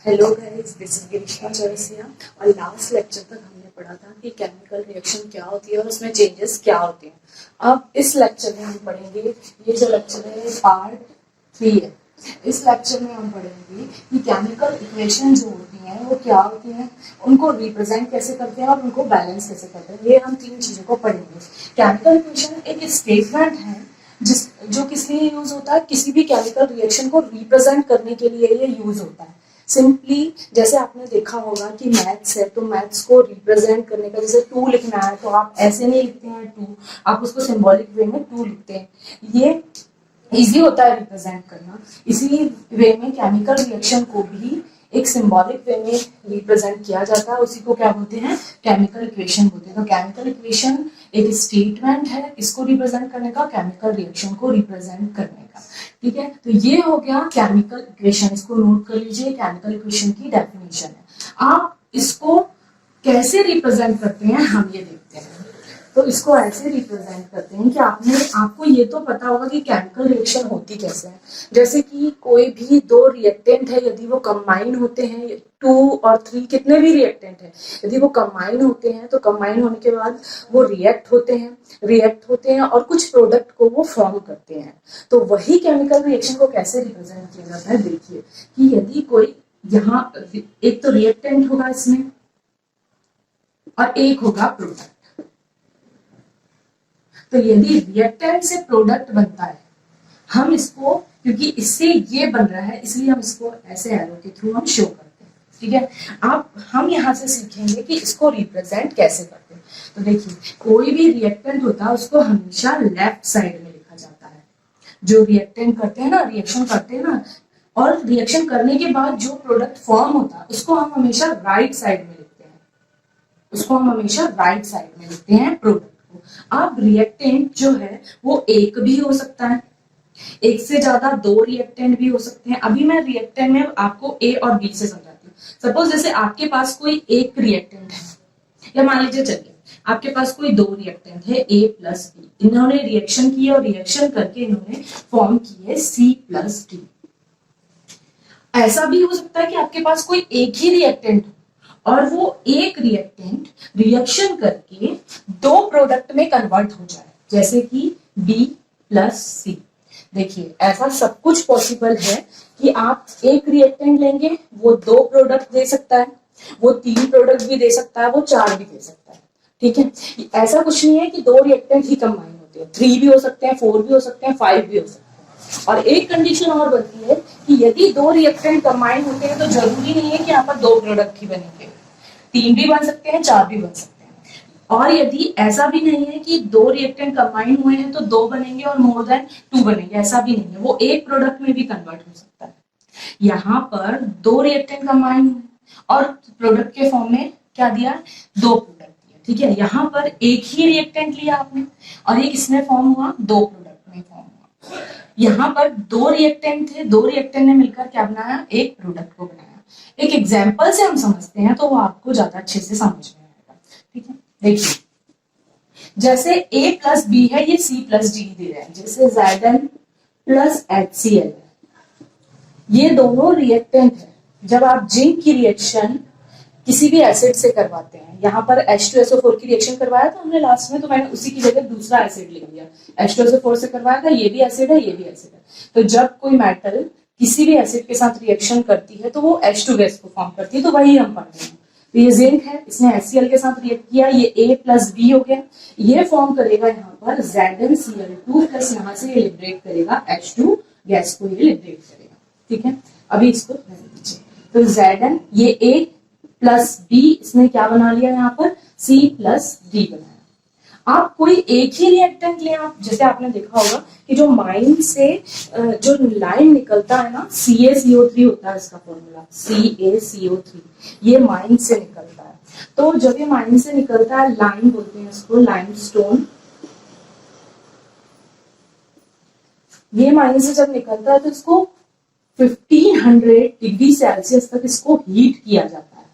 Hello guys, this is Greeshma Chaurasia. और last lecture तक हमने पढ़ा था कि केमिकल रिएक्शन क्या होती है और उसमें चेंजेस क्या होते हैं। अब इस लेक्चर में हम पढ़ेंगे, ये जो लेक्चर है पार्ट 3 है। इस लेक्चर में हम पढ़ेंगे कि केमिकल इक्वेशन जो होती हैं वो क्या होती हैं, उनको रिप्रेजेंट कैसे करते हैं और उनको बैलेंस कैसे करते हैं। ये हम तीन चीज़ों को पढ़ेंगे। केमिकल इक्वेशन एक स्टेटमेंट है जो किस लिए यूज होता है, किसी भी केमिकल रिएक्शन को रिप्रेजेंट करने के लिए ये यूज होता है। सिंपली जैसे आपने देखा होगा कि मैथ्स है, तो मैथ्स को रिप्रेजेंट करने का, जैसे 2 लिखना है तो आप ऐसे नहीं लिखते हैं 2, आप उसको सिंबॉलिक वे में 2 लिखते हैं। ये इजी होता है रिप्रेजेंट करना। इसी वे में केमिकल रिएक्शन को भी एक सिंबॉलिक वे में रिप्रेजेंट किया जाता है। उसी को क्या बोलते हैं, केमिकल इक्वेशन बोलते हैं। तो केमिकल इक्वेशन एक स्टेटमेंट है किसको रिप्रेजेंट करने का, केमिकल रिएक्शन को रिप्रेजेंट करने का। ठीक है, तो ये हो गया केमिकल इक्वेशन। इसको नोट कर लीजिए, केमिकल इक्वेशन की डेफिनेशन है। आप इसको कैसे रिप्रेजेंट करते हैं हम ये देखते हैं। तो इसको ऐसे रिप्रेजेंट करते हैं कि आपको ये तो पता होगा कि केमिकल रिएक्शन होती कैसे है। जैसे कि कोई भी दो रिएक्टेंट है, यदि वो कंबाइन होते हैं, 2 और 3 कितने भी रिएक्टेंट हैं, यदि वो कंबाइन होते हैं तो कंबाइन होने के बाद वो रिएक्ट होते हैं और कुछ प्रोडक्ट को वो फॉर्म करते हैं। तो वही केमिकल रिएक्शन को कैसे रिप्रेजेंट किया जाता है, देखिए कि यदि कोई यहाँ एक तो रिएक्टेंट होगा इसमें और एक होगा प्रोडक्ट। तो यदि रिएक्टेंट से प्रोडक्ट बनता है, हम इसको, क्योंकि इससे ये बन रहा है इसलिए हम इसको ऐसे एरो के थ्रू हम शो करते हैं। ठीक है, हम यहाँ से सीखेंगे कि इसको रिप्रेजेंट कैसे करते हैं। तो देखिए, कोई भी रिएक्टेंट होता है उसको हमेशा लेफ्ट साइड में लिखा जाता है। जो रिएक्टेंट करते हैं ना, रिएक्शन करते हैं ना, और रिएक्शन करने के बाद जो प्रोडक्ट फॉर्म होता है उसको हम हमेशा राइट साइड में लिखते हैं प्रोडक्ट। अब रिएक्टेंट जो है वो एक भी हो सकता है, एक से ज्यादा दो रिएक्टेंट भी हो सकते हैं। अभी मैं रिएक्टेंट में आपको ए और बी से समझाती हूँ। सपोज जैसे आपके पास कोई एक रिएक्टेंट है, या मान लीजिए चलिए आपके पास कोई दो रिएक्टेंट है ए प्लस बी, इन्होंने रिएक्शन की और रिएक्शन करके इन्होंने फॉर्म की है सी प्लस डी। ऐसा भी हो सकता है कि आपके पास कोई एक ही रिएक्टेंट और वो एक रिएक्टेंट रिएक्शन करके दो प्रोडक्ट में कन्वर्ट हो जाए, जैसे कि B प्लस सी। देखिए, ऐसा सब कुछ पॉसिबल है कि आप एक रिएक्टेंट लेंगे, वो दो प्रोडक्ट दे सकता है, वो तीन प्रोडक्ट भी दे सकता है, वो चार भी दे सकता है। ठीक है, ऐसा कुछ नहीं है कि दो रिएक्टेंट ही कंबाइन होते हैं, 3 भी हो सकते हैं, 4 भी हो सकते हैं, 5 भी हो सकते हैं। और एक कंडीशन और बनती है कि यदि दो रिएक्टेंट कंबाइन होते हैं तो जरूरी नहीं है कि यहाँ पर दो प्रोडक्ट ही बनेंगे, 3 भी बन सकते हैं, 4 भी बन सकते हैं। और यदि ऐसा भी नहीं है कि दो रिएक्टेंट कंबाइन हुए हैं तो 2 बनेंगे और मोर देन 2 बनेंगे, ऐसा भी नहीं है, वो एक प्रोडक्ट में भी कन्वर्ट हो सकता है। यहाँ पर दो रिएक्टेंट कंबाइन हुए और प्रोडक्ट के फॉर्म में क्या दिया, दो प्रोडक्ट दिया। ठीक है, यहाँ पर एक ही रिएक्टेंट लिया आपने और एक इसमें फॉर्म हुआ, दो प्रोडक्ट में फॉर्म हुआ। यहाँ पर दो रिएक्टेंट थे, दो रिएक्टेंट ने मिलकर क्या बनाया, एक प्रोडक्ट को बनाया। एक एग्जाम्पल से हम समझते हैं तो वो आपको ज्यादा अच्छे से समझ में आएगा। ठीक है, देखिए जैसे A प्लस बी है, ये C प्लस डी दे रहे हैं, जैसे Zn प्लस HCl, ये दोनों रिएक्टेंट है। जब आप जिंक की रिएक्शन किसी भी एसिड से करवाते हैं, यहाँ पर H2SO4 की रिएक्शन करवाया था हमने लास्ट में, तो मैंने उसी की जगह दूसरा एसिड लिख दिया। H2SO4 से करवाया था, ये भी एसिड है, ये भी एसिड है। तो जब कोई मेटल किसी भी एसिड के साथ रिएक्शन करती है तो वो H2 गैस को फॉर्म करती है, तो वही हम पढ़ रहे हैं। तो ये जिंक है, इसने HCl के साथ रिएक्ट किया, ये A प्लस बी हो गया, ये फॉर्म करेगा यहाँ पर ZnCl2 प्लस यहाँ से ये लिबरेट करेगा H2 गैस को, ये लिबरेट करेगा। ठीक है, अभी इसको रहने दीजिए। तो Zn ये A प्लस बी, इसने क्या बना लिया यहाँ पर, C प्लस डी बनाया। आप कोई एक ही रिएक्टेंट लें, आप जैसे आपने देखा होगा कि जो माइन से जो लाइन निकलता है ना, CaCO3 होता है इसका फॉर्मूला, CaCO3, ये माइन से निकलता है। तो जब ये माइन से निकलता है, लाइन बोलते हैं इसको, लाइमस्टोन, ये माइन से जब निकलता है तो इसको 1500 डिग्री सेल्सियस तक इसको हीट किया जाता है।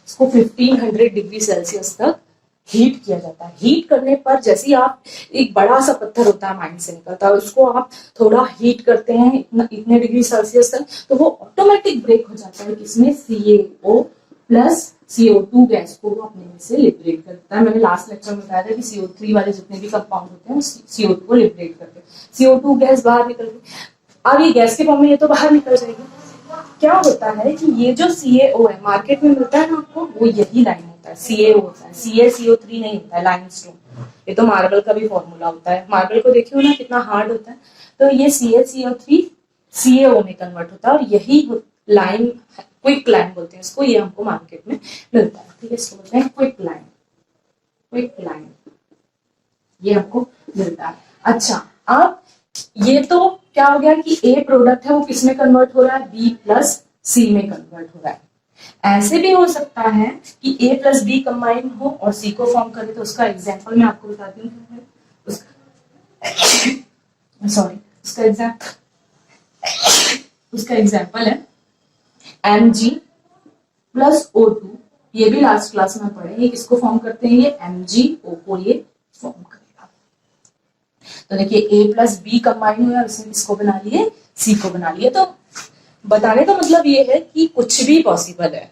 इसको 1500 डिग्री सेल्सियस तक हीट किया जाता है। हीट करने पर जैसे ही आप एक बड़ा सा पत्थर होता है माइन से निकलता है, उसको आप थोड़ा हीट करते हैं इतने डिग्री सेल्सियस तक, तो वो ऑटोमेटिक ब्रेक हो जाता है। किसमें? CaO प्लस CO2 गैस को वो अपने में से लिबरेट करता है। मैंने लास्ट लेक्चर में बताया था कि CO3 वाले जितने भी कंपाउंड होते हैं CO2 को लिबरेट करते हैं। CO2 गैस बाहर निकल गई। अब ये गैस के फॉर्म में ये तो बाहर निकल जाएगी। क्या होता है कि ये जो CaO है मार्केट में मिलता है ना आपको, वो यही लाइन होता है, CaO होता है, CaCO3 नहीं होता है, लाइमस्टोन। ये तो मार्बल का भी फॉर्मूला होता है। मार्बल को देखिए ना कितना हार्ड होता है, तो ये CaCO3 CaO में कन्वर्ट होता है और यही लाइम, क्विक लाइम बोलते हैं इसको, ये हमको मार्केट में मिलता है। ठीक है, इसको बोलते हैं क्विक लाइम। क्विक लाइम ये हमको मिलता है। अच्छा, अब ये तो क्या हो गया कि A प्रोडक्ट है वो किस में कन्वर्ट हो रहा है? B प्लस C में कन्वर्ट हो रहा है। ऐसे भी हो सकता है कि A प्लस B कंबाइन हो और C को फॉर्म करे, तो उसका एग्जांपल मैं आपको बताती हूँ। उसका एग्जांपल है Mg प्लस O2। ये भी लास्ट क्लास में पढ़े, ये किसको फॉर्म करते हैं? ये MgO को ये फॉर्म करेगा। तो देखिए A प्लस B कंबाइन हुआ, उसने किसको बना लिए? C को बना लिया। तो बताने का मतलब ये है कि कुछ भी पॉसिबल है।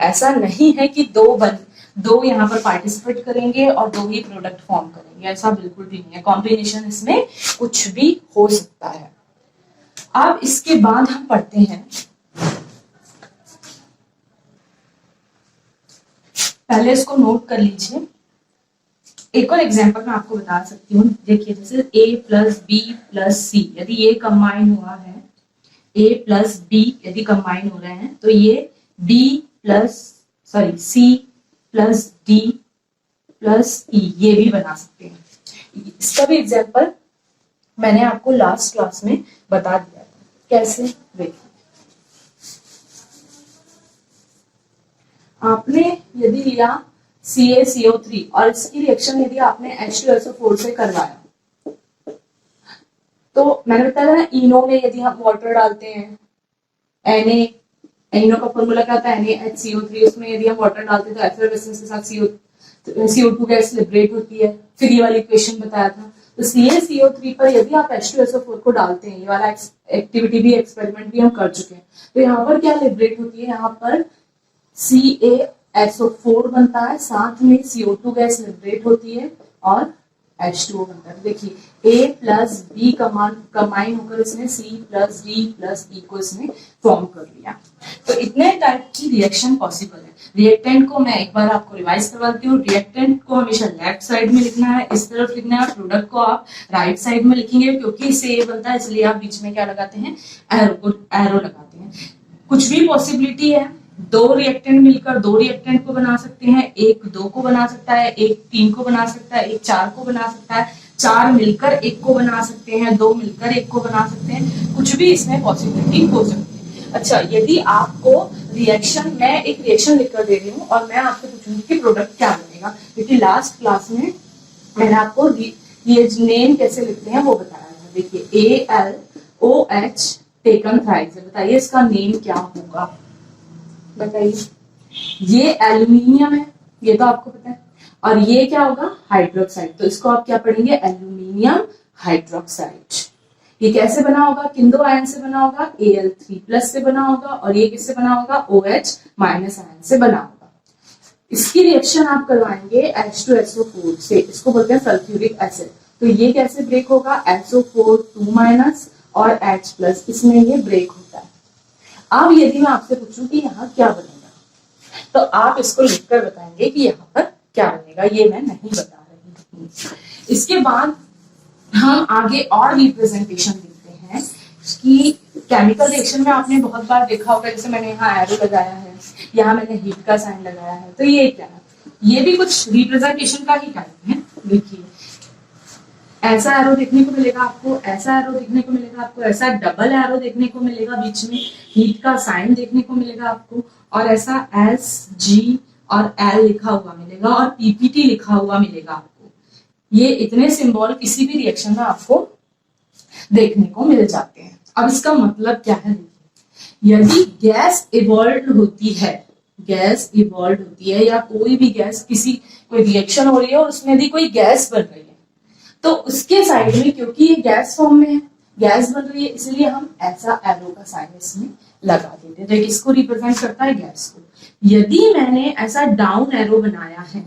ऐसा नहीं है कि दो यहाँ पर पार्टिसिपेट करेंगे और दो ही प्रोडक्ट फॉर्म करेंगे, ऐसा बिल्कुल भी नहीं है। कॉम्बिनेशन इसमें कुछ भी हो सकता है। अब इसके बाद हम पढ़ते हैं, पहले इसको नोट कर लीजिए। एक और एग्जांपल मैं आपको बता सकती हूँ। देखिए, जैसे A plus B plus C यदि ये कंबाइन हुआ है, A प्लस B यदि कंबाइन हो रहे हैं, तो ये C plus D plus E ये भी बना सकते हैं। इसका भी एग्जांपल मैंने आपको लास्ट क्लास में बता दिया था। कैसे? देखिए, आपने यदि लिया CaCO3 और इसकी रिएक्शन यदि आपने H2SO4 से करवाया, तो मैंने बताया ना इनो में यदि हम वाटर डालते हैं, इनो का फॉर्मूला क्या होता है? NaHCO3। उसमें यदि हम वाटर डालते हैं तो एफिलिसिस के साथ CO2 गैस लिबरेट होती है। फिर ये वाली इक्वेशन बताया था। तो CaCO3 पर यदि आप H2SO4 को डालते हैं, ये वाला एक्टिविटी भी, एक्सपेरिमेंट भी हम कर चुके हैं, तो यहाँ पर क्या लिबरेट होती है? यहाँ पर CaSO4 बनता है, साथ में CO2 गैस लिबरेट होती है और H2O बनता है। देखिए, A प्लस B कंबाइन होकर इसने C plus D plus E को इसने फॉर्म कर लिया। तो इतने टाइप की रिएक्शन पॉसिबल है। रिएक्टेंट को मैं एक बार आपको रिवाइज करवाती हूँ। रिएक्टेंट को हमेशा लेफ्ट साइड में लिखना है, इस तरफ लिखना है। प्रोडक्ट को आप राइट साइड में लिखेंगे, क्योंकि इससे ये बनता है, इसलिए आप बीच में क्या लगाते हैं? एरो लगाते हैं। कुछ भी पॉसिबिलिटी है। दो रिएक्टेंट मिलकर दो रिएक्टेंट को बना सकते हैं, एक दो को बना सकता है, एक तीन को बना सकता है, एक चार को बना सकता है, चार मिलकर एक को बना सकते हैं, दो मिलकर एक को बना सकते हैं। कुछ भी इसमें पॉसिबिलिटी हो सकती है। अच्छा, यदि आपको रिएक्शन, मैं एक रिएक्शन लिखकर दे रही हूँ और मैं आपसे पूछूंगी कि प्रोडक्ट क्या बनेगा, क्योंकि लास्ट क्लास में मैंने आपको ये नेम कैसे लिखते हैं वो बताया था। देखिए, AlOH टेकन थ्राइस, बताइए इसका नेम क्या होगा? बताइए। ये एल्यूमिनियम है, ये तो आपको पता है, और ये क्या होगा? हाइड्रोक्साइड। तो इसको आप क्या पढ़ेंगे? Aluminium hydroxide. ये कैसे बना होगा? किन दो आयन से बना होगा? Al3 प्लस से बना होगा, और ये किससे बना होगा? OH माइनस आयन से बना होगा। इसकी रिएक्शन आप करवाएंगे H2SO4 से, इसको बोलते हैं सल्फ्यूरिक एसिड। तो ये कैसे ब्रेक होगा? SO4 2 माइनस और H प्लस, इसमें ये ब्रेक होता है। अब यदि मैं आपसे पूछूं कि यहाँ क्या बनेगा, तो आप इसको लिखकर बताएंगे कि यहाँ पर क्या बनेगा। ये मैं नहीं बता रही हूँ। इसके बाद हम आगे और रिप्रेजेंटेशन देखते हैं कि केमिकल रिएक्शन में आपने बहुत बार देखा होगा, जैसे मैंने यहाँ एरो लगाया है, यहाँ मैंने हीट का साइन लगाया है। तो ये क्या है? ये भी कुछ रिप्रेजेंटेशन का ही टाइप है। देखिए, ऐसा एरो देखने को मिलेगा आपको, ऐसा एरो देखने को मिलेगा आपको, ऐसा डबल एरो देखने को मिलेगा, बीच में हीट का साइन देखने को मिलेगा आपको, और ऐसा SG और L लिखा हुआ मिलेगा और PPT लिखा हुआ मिलेगा आपको। ये इतने सिंबल किसी भी रिएक्शन में आपको देखने को मिल जाते हैं। अब इसका मतलब क्या है? यदि गैस इवॉल्व होती है, गैस इवॉल्व होती है या कोई भी गैस किसी कोई रिएक्शन हो रही है और उसमें यदि कोई गैस बन रही है तो उसके साइड में, क्योंकि ये गैस फॉर्म में है, गैस बन रही है, इसलिए हम ऐसा एरो का साइन इसमें लगा देते हैं। तो किसको रिप्रेजेंट करता है? गैस को। यदि मैंने ऐसा डाउन एरो बनाया है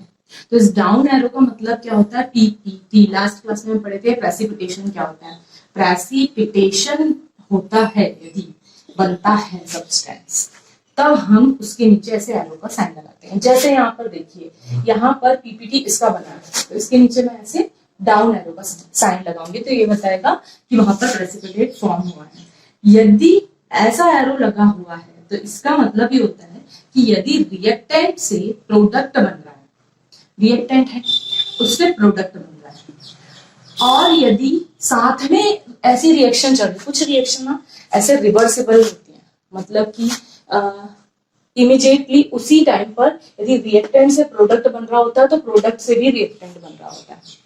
तो इस डाउन एरो का मतलब क्या होता है? पीपीटी। लास्ट क्लास में हम पढ़े थे प्रेसिपिटेशन क्या होता है। प्रेसिपिटेशन होता है यदि बनता है सब्सटेंस, तब हम उसके नीचे ऐसे एरो का साइन लगाते हैं। जैसे यहाँ पर देखिए, यहाँ पर पीपीटी इसका बना है तो इसके नीचे मैं ऐसे डाउन एरो का साइन लगाऊंगी तो ये बताएगा कि वहां पर प्रेसिपिटेट फॉर्म हुआ है। यदि ऐसा एरो लगा हुआ है तो इसका मतलब ये होता है कि यदि रिएक्टेंट से प्रोडक्ट बन रहा है, रिएक्टेंट है उससे प्रोडक्ट बन रहा है, और यदि साथ में ऐसी रिएक्शन चल रही, कुछ रिएक्शन ना ऐसे रिवर्सिबल होती है, मतलब कि इमीडिएटली उसी टाइम पर यदि रिएक्टेंट से प्रोडक्ट बन रहा होता है तो प्रोडक्ट से भी रिएक्टेंट बन रहा होता है।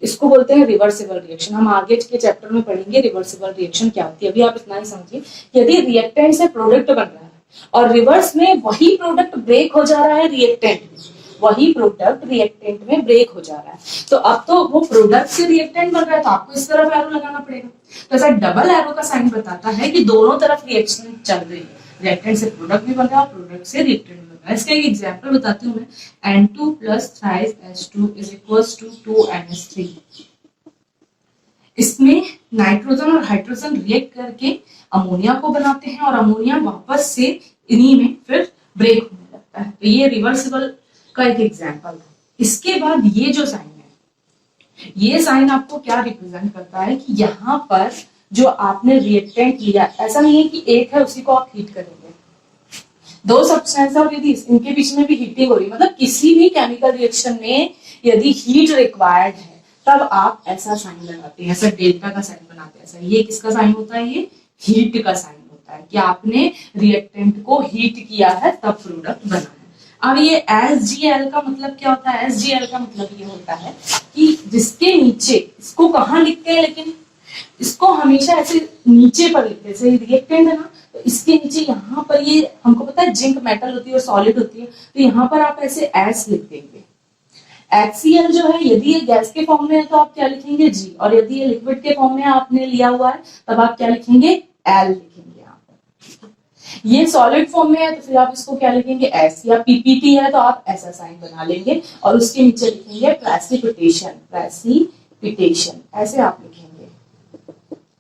इसको बोलते हैं रिवर्सिबल रिएक्शन। हम आगे के चैप्टर में पढ़ेंगे रिवर्सिबल रिएक्शन क्या होती है। अभी आप इतना ही समझिए, यदि रिएक्टेंट से प्रोडक्ट बन रहा है और रिवर्स में वही प्रोडक्ट ब्रेक हो जा रहा है रिएक्टेंट में, वही प्रोडक्ट रिएक्टेंट में ब्रेक हो जा रहा है, तो अब तो वो प्रोडक्ट से रिएक्टेंट बन रहा है तो आपको इस तरफ एरो लगाना पड़ेगा। तो ऐसा डबल एरो का साइन बताता है कि दोनों तरफ रिएक्शन चल रही है, रिएक्टेंट से प्रोडक्ट भी बन रहा है और प्रोडक्ट से रिएक्टेंट भी बन रहा है। इसका एक एग्जांपल बताती हूँ मैं। N2 plus thrice H2 is equals to 2NH3। इसमें नाइट्रोजन और हाइड्रोजन रिएक्ट करके अमोनिया को बनाते हैं और अमोनिया वापस से इन्हीं में फिर ब्रेक होने लगता है। तो ये रिवर्सिबल का एक एग्जांपल है। इसके बाद ये जो साइन है, ये साइन आपको क्या रिप्रेजेंट करता है कि यहाँ पर जो आपने रिएक्टेंट लिया, ऐसा नहीं है कि एक है उसी को आप हीट करेंगे, दो सब्सटेंस और यदि इनके बीच में भी हीटिंग हो रही, मतलब किसी भी केमिकल रिएक्शन में यदि हीट रिक्वायर्ड है तब आप ऐसा साइन लगाते हैं, ऐसा डेल्टा का साइन बनाते हैं। ऐसा ये किसका साइन होता है? ये हीट का साइन होता है कि आपने रिएक्टेंट को हीट किया है तब प्रोडक्ट बना है। अब ये SgL का मतलब क्या होता है? SgL का मतलब ये होता है कि जिसके नीचे, इसको कहाँ लिखते हैं लेकिन इसको हमेशा ऐसे नीचे पर लिखते हैं। जैसे रिएक्टेंट है ना, तो इसके नीचे यहाँ पर ये हमको पता है जिंक मेटल होती है और सॉलिड होती है, तो यहाँ पर आप ऐसे S लिख देंगे। HCl जो है यदि ये गैस के फॉर्म में है तो आप क्या लिखेंगे? G, और यदि ये लिक्विड के फॉर्म में आपने लिया हुआ है तब आप क्या लिखेंगे? L लिखेंगे यहाँ पर। ये सॉलिड फॉर्म में है तो फिर आप इसको क्या लिखेंगे? S, या PPT है तो आप ऐसा साइन बना लेंगे और उसके नीचे लिखेंगे प्रेसिपिटेशन, प्रेसिपिटेशन ऐसे आप लिखेंगे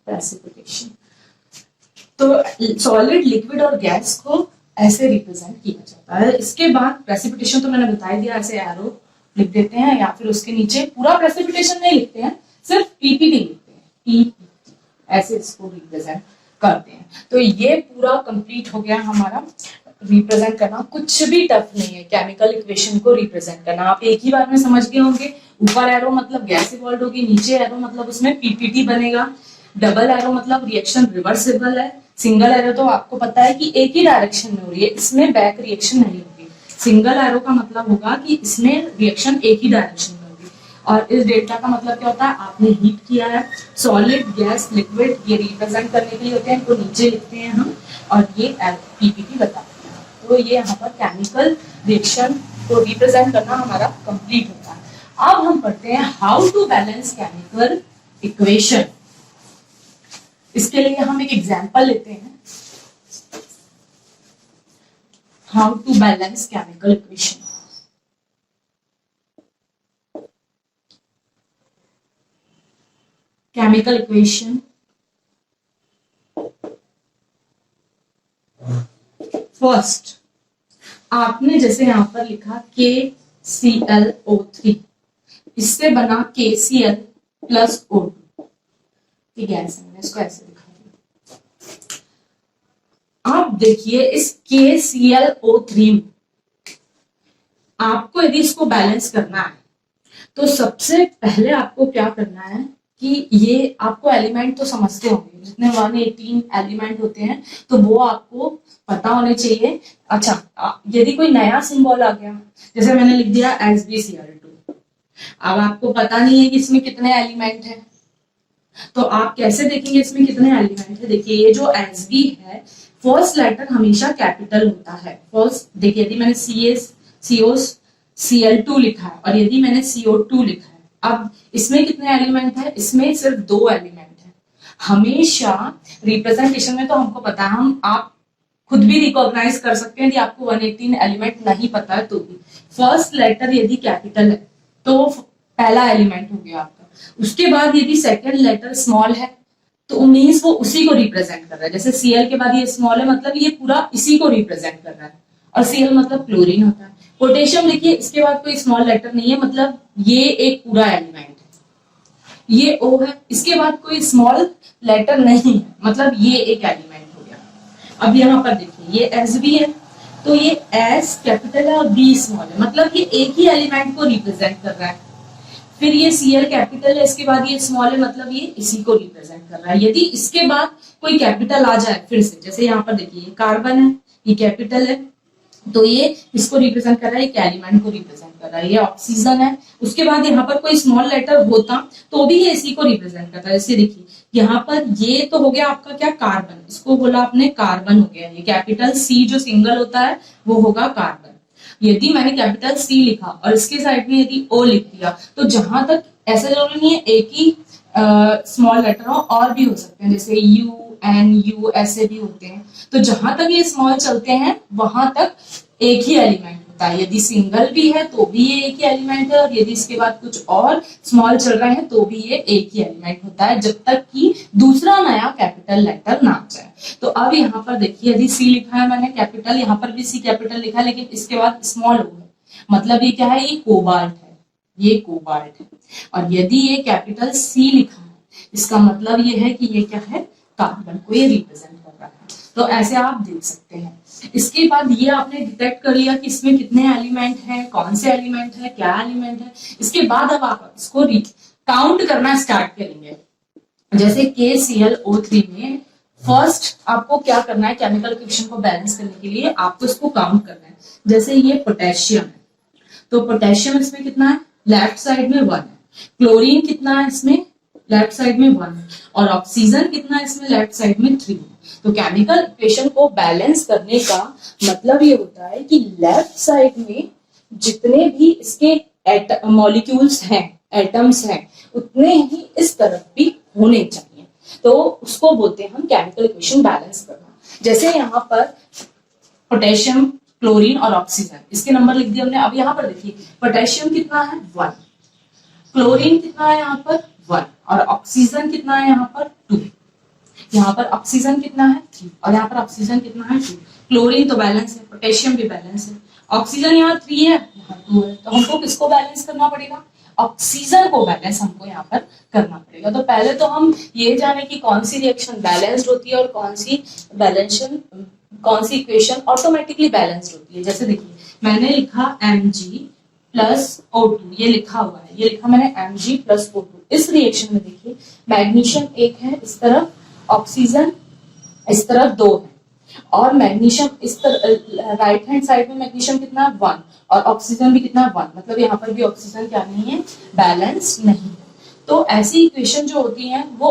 प्रेसिपिटेशन। तो सॉलिड, लिक्विड और गैस को ऐसे रिप्रेजेंट किया जाता है। इसके बाद प्रेसिपिटेशन तो मैंने बता ही दिया, ऐसे एरो लिख देते हैं या फिर उसके नीचे पूरा प्रेसिपिटेशन नहीं लिखते हैं, सिर्फ पीपीटी लिखते हैं, पीपीटी ऐसे इसको रिप्रेजेंट करते हैं। तो ये पूरा कंप्लीट हो गया हमारा रिप्रेजेंट करना। कुछ भी टफ नहीं है केमिकल इक्वेशन को रिप्रेजेंट करना, आप एक ही बार में समझ गए होंगे। ऊपर एरो मतलब गैस इवॉल्व होगी, नीचे एरो मतलब उसमें पीपीटी बनेगा, डबल एरो मतलब रिएक्शन रिवर्सिबल है, सिंगल एरो तो आपको पता है कि एक ही डायरेक्शन में हो रही है, इसमें बैक रिएक्शन नहीं होगी। सिंगल एरो का मतलब होगा कि इसमें रिएक्शन एक ही डायरेक्शन में होगी। और इस डेल्टा का मतलब क्या होता है? आपने हीट किया है, सॉलिड, गैस, लिक्विड, ये रिप्रेजेंट करने के लिए होते हैं, इनको नीचे लिखते हैं हम, और ये पीपीटी बताते हैं। तो ये यहाँ पर केमिकल रिएक्शन को रिप्रेजेंट करना हमारा कंप्लीट होता है। अब हम पढ़ते हैं how to balance chemical equation. इसके लिए हम एक एग्जांपल लेते हैं, how to balance chemical equation. Chemical equation first आपने जैसे यहां पर लिखा KClO3, इससे बना KCl प्लस O2, ठीक है, ऐसे मैंने इसको ऐसे दिखा दिया। आप देखिए इस KClO3 में आपको यदि इसको बैलेंस करना है तो सबसे पहले आपको क्या करना है कि ये आपको एलिमेंट तो समझते होंगे, जितने 118 एलिमेंट होते हैं तो वो आपको पता होने चाहिए। अच्छा, यदि कोई नया सिंबल आ गया, जैसे मैंने लिख दिया SbCl2, अब आपको पता नहीं है कि इसमें कितने एलिमेंट है, तो आप कैसे देखेंगे इसमें कितने एलिमेंट है? देखिए ये जो Sb है फर्स्ट लेटर हमेशा कैपिटल होता है। फर्स्ट देखिए, यदि मैंने Cl2 लिखा है और यदि मैंने CO2 लिखा है, अब इसमें कितने एलिमेंट है? इसमें सिर्फ 2 एलिमेंट है। हमेशा रिप्रेजेंटेशन में तो हमको पता है, हम आप खुद भी रिकॉग्नाइज कर सकते हैं यदि आपको 118 एलिमेंट नहीं पता है तो भी। फर्स्ट लेटर यदि कैपिटल है तो पहला एलिमेंट हो गया आपका। उसके बाद यदि सेकंड लेटर स्मॉल है तो मीन्स वो उसी को रिप्रेजेंट कर रहा है। जैसे Cl के बाद ये स्मॉल है, मतलब ये पूरा इसी को रिप्रेजेंट कर रहा है। और Cl मतलब क्लोरीन होता है। पोटेशियम लिखिए, इसके बाद कोई स्मॉल लेटर नहीं है, मतलब ये एक पूरा एलिमेंट है। ये O है, इसके बाद कोई स्मॉल लेटर नहीं है, मतलब ये एक एलिमेंट हो गया। अब यहाँ पर देखिए, ये S भी है, तो ये S कैपिटल है और B स्मॉल है, मतलब ये एक ही एलिमेंट को रिप्रेजेंट कर रहा है। फिर ये Cl कैपिटल है, इसके बाद ये स्मॉल है, मतलब ये इसी को रिप्रेजेंट कर रहा है। यदि इसके बाद कोई कैपिटल आ जाए फिर से, जैसे यहाँ पर देखिए, ये कार्बन है, ये कैपिटल है, तो ये इसको रिप्रेजेंट कर रहा है, एक एलिमेंट को रिप्रेजेंट कर रहा है। ये ऑक्सीजन है, उसके बाद यहाँ पर कोई स्मॉल लेटर होता तो भी ये इसी को रिप्रेजेंट करता है। जैसे देखिए, यहाँ पर ये तो हो गया आपका क्या, कार्बन, इसको बोला आपने कार्बन हो गया। ये कैपिटल C जो सिंगल होता है वो होगा कार्बन। यदि मैंने कैपिटल C लिखा और इसके साइड में यदि O लिख दिया, तो जहां तक ऐसा जरूरी नहीं है एक ही स्मॉल लेटर हो, और भी हो सकते हैं, जैसे U N U ऐसे भी होते हैं। तो जहां तक ये स्मॉल चलते हैं वहां तक एक ही एलिमेंट होता है। यदि सिंगल भी है तो भी ये एक ही एलिमेंट है, और यदि इसके बाद कुछ और स्मॉल चल रहे हैं तो भी ये एक ही एलिमेंट होता है, जब तक कि दूसरा नया कैपिटल लेटर ना आ जाए। तो अब यहाँ पर देखिए, यदि C लिखा है मैंने कैपिटल, यहाँ पर भी C कैपिटल लिखा है, लेकिन इसके बाद स्मॉल O है, मतलब ये क्या है, ये कोबाल्ट है, ये कोबाल्ट है। और यदि ये कैपिटल C लिखा है, इसका मतलब ये है कि ये क्या है, कार्बन को ये रिप्रेजेंट कर रहा है। तो ऐसे आप देख सकते हैं। इसके बाद ये आपने डिटेक्ट कर लिया कि इसमें कितने एलिमेंट हैं, कौन से एलिमेंट है, क्या एलिमेंट है। इसके बाद अब आप इसको काउंट करना स्टार्ट करेंगे। जैसे KClO3 में फर्स्ट आपको क्या करना है, केमिकल इक्वेशन को बैलेंस करने के लिए आपको इसको काउंट करना है। जैसे ये पोटेशियम है, तो पोटेशियम इसमें कितना है, लेफ्ट साइड में 1 है। क्लोरीन कितना है इसमें, लेफ्ट साइड में 1 है। और ऑक्सीजन कितना है इसमें, लेफ्ट साइड में 3 है। तो केमिकल इक्वेशन को बैलेंस करने का मतलब ये होता है कि लेफ्ट साइड में जितने भी इसके मॉलिक्यूल्स हैं, एटम्स हैं, उतने ही इस तरफ भी होने चाहिए। तो उसको बोलते हैं हम केमिकल इक्वेशन बैलेंस करना। जैसे यहाँ पर पोटेशियम, क्लोरीन और ऑक्सीजन, इसके नंबर लिख दिए हमने। अब यहाँ पर देखिए, पोटेशियम कितना है, 1, क्लोरीन कितना है यहाँ पर 1, और ऑक्सीजन कितना है यहाँ पर 2। यहाँ पर ऑक्सीजन कितना है 3, और यहाँ पर ऑक्सीजन कितना है 2। क्लोरीन तो बैलेंस है, पोटेशियम भी बैलेंस है, ऑक्सीजन यहाँ 3 है, यहाँ 2 है। तो हमको किसको बैलेंस करना पड़ेगा, ऑक्सीजन को बैलेंस हमको यहाँ पर करना पड़ेगा। तो पहले तो हम ये जाने कि कौन सी रिएक्शन बैलेंस्ड होती है और कौन सी इक्वेशन ऑटोमेटिकली बैलेंस्ड होती है। जैसे देखिए, मैंने लिखा Mg+O2, ये लिखा हुआ है, ये लिखा मैंने Mg+O2। इस रिएक्शन में देखिए, मैग्नीशियम 1 है इस तरफ, ऑक्सीजन इस तरफ 2 है, और मैग्नीशियम इस तरफ राइट हैंड साइड में मैग्नीशियम कितना 1, और ऑक्सीजन भी कितना 1, मतलब यहाँ पर भी ऑक्सीजन क्या नहीं है, बैलेंस नहीं है। तो ऐसी इक्वेशन जो होती है वो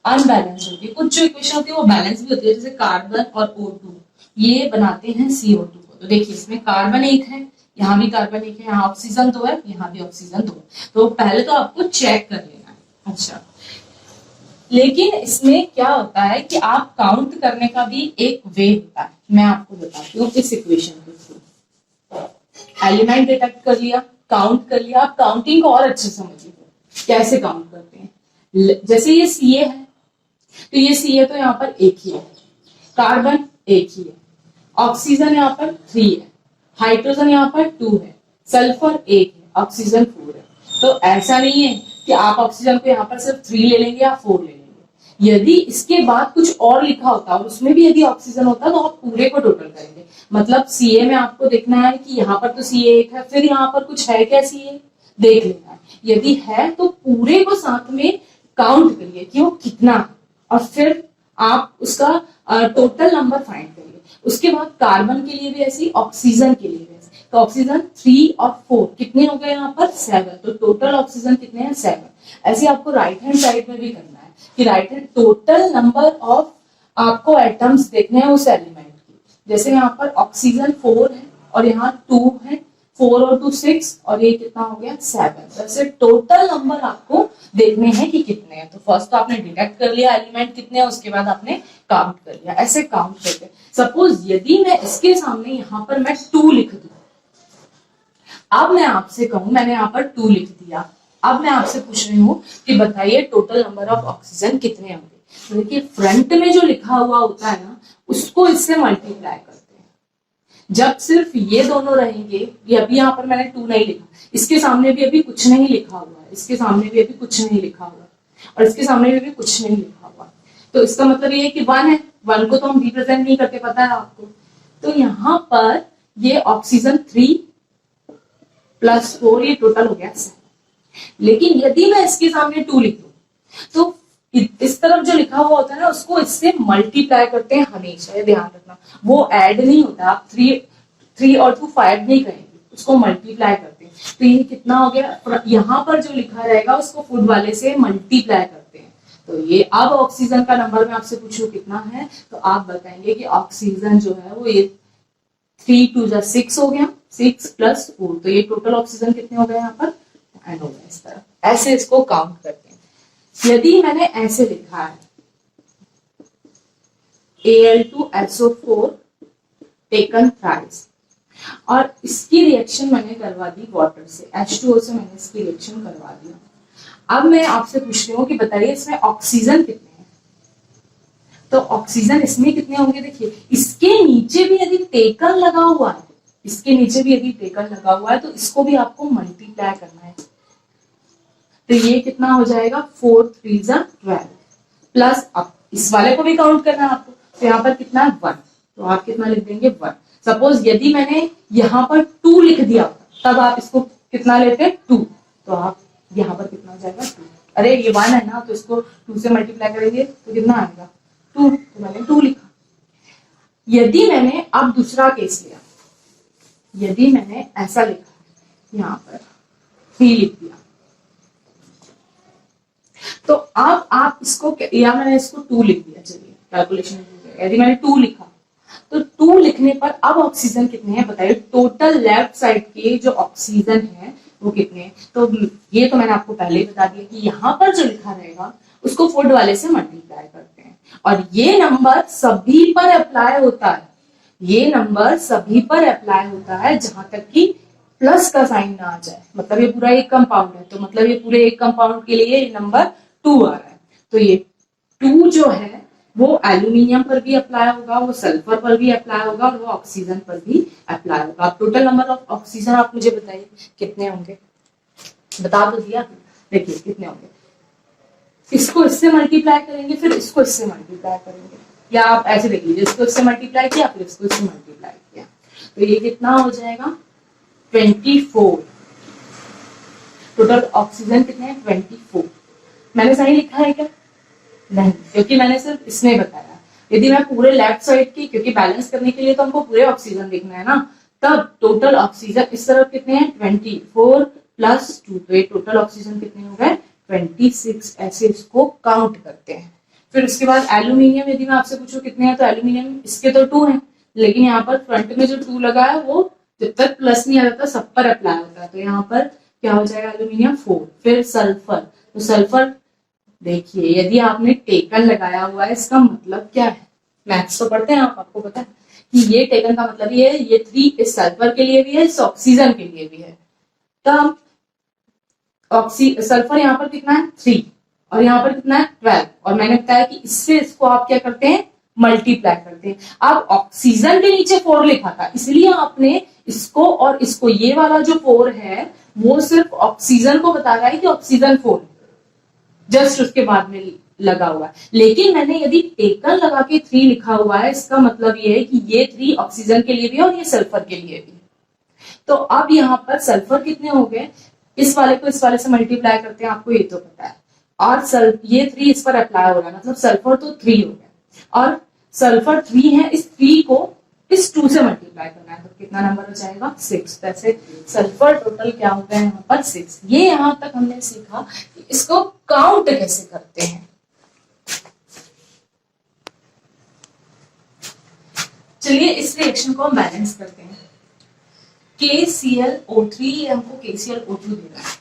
अनबैलेंस होती है। कुछ जो इक्वेशन होती है वो बैलेंस भी होती है, जैसे कार्बन और O2 ये बनाते हैं CO2 को। तो देखिए, इसमें कार्बन 1 है, यहाँ भी कार्बन 1 है, यहाँ ऑक्सीजन 2 है, यहाँ भी ऑक्सीजन 2 है। तो पहले तो आपको चेक कर लेना है। अच्छा, लेकिन इसमें क्या होता है कि आप काउंट करने का भी एक वे होता है, मैं आपको बताती हूँ इस इक्वेशन के थ्रू। एलिमेंट डिटेक्ट कर लिया, काउंट कर लिया, आप काउंटिंग को और अच्छे से समझिए कैसे काउंट करते हैं। जैसे ये Ca है, तो ये Ca तो यहाँ पर 1 ही है, कार्बन 1 ही है, ऑक्सीजन यहाँ पर 3 है, हाइड्रोजन यहाँ पर 2 है, सल्फर 1 है, ऑक्सीजन 4 है। तो ऐसा नहीं है कि आप ऑक्सीजन को यहाँ पर सिर्फ 3 ले लेंगे या 4 ले लेंगे। यदि इसके बाद कुछ और लिखा होता और उसमें भी यदि ऑक्सीजन होता तो आप पूरे को टोटल करेंगे। मतलब Ca में आपको देखना है कि यहाँ पर तो Ca1 है, फिर यहाँ पर कुछ है क्या Ca, देख लेना है। यदि है तो पूरे को साथ में काउंट करिए कि वो कितना है, और फिर आप उसका टोटल नंबर फाइंड करिए। उसके बाद कार्बन के लिए भी ऐसी, ऑक्सीजन के लिए भी ऐसी। तो ऑक्सीजन 3 और 4 कितने हो गए यहाँ पर 7, तो टोटल ऑक्सीजन कितने हैं 7। ऐसे आपको राइट हैंड साइड में भी करना है कि right hand total number of आपको एटम्स देखने हैं उस एलिमेंट की। जैसे यहाँ पर ऑक्सीजन 4 है और यहाँ 2 है, 4 और 2 6 और ये कितना हो गया 7। वैसे टोटल नंबर आपको देखने हैं कि कितने हैं। तो फर्स्ट तो आपने डिटेक्ट कर लिया एलिमेंट कितने हैं, उसके बाद आपने काउंट कर लिया। ऐसे काउंट करके सपोज यदि मैं इसके सामने यहाँ पर मैं 2 लिख दूं, अब मैं आपसे कहूं मैंने यहाँ पर 2 लिख दिया, अब मैं आपसे पूछ रही हूँ कि बताइए टोटल नंबर ऑफ ऑक्सीजन कितने होंगे। तो देखिए फ्रंट में जो लिखा हुआ होता है ना उसको इससे मल्टीप्लाई करते हैं। जब सिर्फ ये दोनों रहेंगे, ये अभी यहाँ पर मैंने 2 नहीं लिखा, इसके सामने भी अभी कुछ नहीं लिखा हुआ है, इसके सामने भी अभी कुछ नहीं लिखा हुआ और इसके सामने भी कुछ नहीं लिखा हुआ। तो इसका मतलब ये है कि 1 है, 1 को तो हम रिप्रेजेंट नहीं करते, पता है आपको। तो यहाँ पर ये ऑक्सीजन 3 प्लस 4 ये टोटल हो गया 7। लेकिन यदि मैं इसके सामने 2 लिख दूं तो इस तरफ जो लिखा हुआ होता है ना उसको इससे मल्टीप्लाई करते हैं हमेशा, ये ध्यान रखना। वो ऐड नहीं होता, आप 3 और 2 5 नहीं करेंगे, उसको मल्टीप्लाई करते हैं। तो ये कितना हो गया, यहाँ पर जो लिखा रहेगा उसको फुट वाले से मल्टीप्लाई करते हैं। तो ये अब ऑक्सीजन का नंबर मैं आपसे पूछूं कितना है, तो आप बताएंगे कि ऑक्सीजन जो है वो ये 3 2 जा 6 हो गया, 6 प्लस 4, तो ये टोटल ऑक्सीजन कितने हो गए यहाँ पर, एंड हो गया इस तरह। ऐसे इसको काउंट करते हैं। यदि मैंने ऐसे लिखा है Al2SO4 टेकन थ्राइस और इसकी रिएक्शन मैंने करवा दी वाटर से, H2O से मैंने इसकी रिएक्शन करवा दिया। अब मैं आपसे पूछ रही हूँ कि बताइए इसमें ऑक्सीजन कितने हैं। तो ऑक्सीजन इसमें कितने होंगे, देखिए इसके नीचे भी यदि टेकन लगा हुआ है, इसके नीचे भी यदि टेकन लगा हुआ है तो इसको भी आपको मल्टीप्लाई करना है। तो ये कितना हो जाएगा 4 3 12 प्लस अब इस वाले को भी काउंट करना है आपको। तो यहाँ पर कितना है 1, तो आप कितना लिख देंगे 1। सपोज यदि मैंने यहाँ पर 2 लिख दिया तब आप इसको कितना लेते हैं 2, तो आप यहाँ पर कितना हो जाएगा 2। अरे ये 1 है ना तो इसको 2 से मल्टीप्लाई करेंगे तो कितना आएगा 2, तो मैंने 2 लिखा। यदि मैंने अब दूसरा केस लिया, यदि मैंने ऐसा लिखा यहाँ पर 3 लिख दिया, तो अब आप इसको, या मैंने इसको 2 लिख दिया, चलिए कैलकुलेशन, यदि मैंने 2 लिखा तो 2 लिखने पर अब ऑक्सीजन कितने हैं बताइए। टोटल लेफ्ट साइड के जो ऑक्सीजन है वो कितने हैं, तो ये तो मैंने आपको पहले ही बता दिया कि यहाँ पर जो लिखा रहेगा उसको फुट वाले से मल्टीप्लाई करते हैं। और ये नंबर सभी पर अप्लाई होता है, ये नंबर सभी पर अप्लाई होता है जहां तक कि प्लस का साइन ना आ जाए। मतलब ये पूरा एक कंपाउंड है, तो मतलब ये पूरे एक कंपाउंड के लिए नंबर 2 आ रहा है। तो ये 2 जो है वो एल्यूमिनियम पर भी अप्लाई होगा, वो सल्फर पर भी अप्लाई होगा और वो ऑक्सीजन पर भी अप्लाई होगा। अब टोटल नंबर ऑफ ऑक्सीजन आप मुझे बताइए कितने होंगे, बता तो दिया। देखिए कितने होंगे, इसको इससे मल्टीप्लाई करेंगे फिर इसको इससे मल्टीप्लाई करेंगे, या आप ऐसे देख लीजिए इसको इससे मल्टीप्लाई किया फिर इसको इससे मल्टीप्लाई किया, तो ये कितना हो जाएगा 24। टोटल ऑक्सीजन कितने हैं 24। मैंने सही लिखा है क्या, नहीं, क्योंकि मैंने सिर्फ इसमें बताया। यदि मैं पूरे लेफ्ट साइड की, क्योंकि बैलेंस करने के लिए तो हमको पूरे ऑक्सीजन देखना है ना, तब टोटल ऑक्सीजन इस तरफ कितने हैं 24 प्लस 2, तो ये टोटल ऑक्सीजन कितने हो गए 26। ऐसे इसको काउंट करते हैं। फिर उसके बाद एल्यूमिनियम, यदि मैं आपसे पूछूं कितने हैं, तो एल्यूमिनियम इसके तो 2 हैं, लेकिन यहाँ पर फ्रंट में जो 2 लगा है वो जब तक प्लस नहीं आ जाता सब पर अप्लाई होता है, तो यहाँ पर क्या हो जाएगा एल्यूमिनियम 4। फिर सल्फर, तो सल्फर देखिए यदि आपने टेकन लगाया हुआ है इसका मतलब क्या है, मैथ्स तो पढ़ते हैं आप, आपको पता है कि ये टेकन का मतलब ये 3 इस सल्फर के लिए भी है, इस ऑक्सीजन के लिए भी है। तब सल्फर यहाँ पर कितना है 3 और यहाँ पर कितना है 12, और मैंने बताया कि इससे इसको आप क्या करते हैं मल्टीप्लाई करते हैं। अब ऑक्सीजन के नीचे 4 लिखा था, इसलिए आपने इसको और इसको, ये वाला जो 4 है वो सिर्फ ऑक्सीजन को बता रहा है कि ऑक्सीजन 4 जस्ट उसके बाद में लगा हुआ है। लेकिन मैंने यदि टेकन लगा के 3 लिखा हुआ है, इसका मतलब ये है कि ये 3 ऑक्सीजन के लिए भी है और ये सल्फर के लिए भी है। तो अब यहाँ पर सल्फर कितने हो गए, इस वाले को इस वाले से मल्टीप्लाई करते हैं, आपको ये तो पता है, और ये 3 इस पर अप्लाई हो रहा है, मतलब सल्फर तो 3 हो गया, और सल्फर 3 है, इस 3 को इस 2 से मल्टीप्लाई करना है, तो कितना नंबर हो जाएगा 6। वैसे सल्फर टोटल क्या हो गया यहाँ पर 6। ये यहाँ तक हमने सीखा कि इसको काउंट कैसे करते हैं। चलिए इस रिएक्शन को हम बैलेंस करते हैं। KClO3 हमको KClO2 दे रहा है।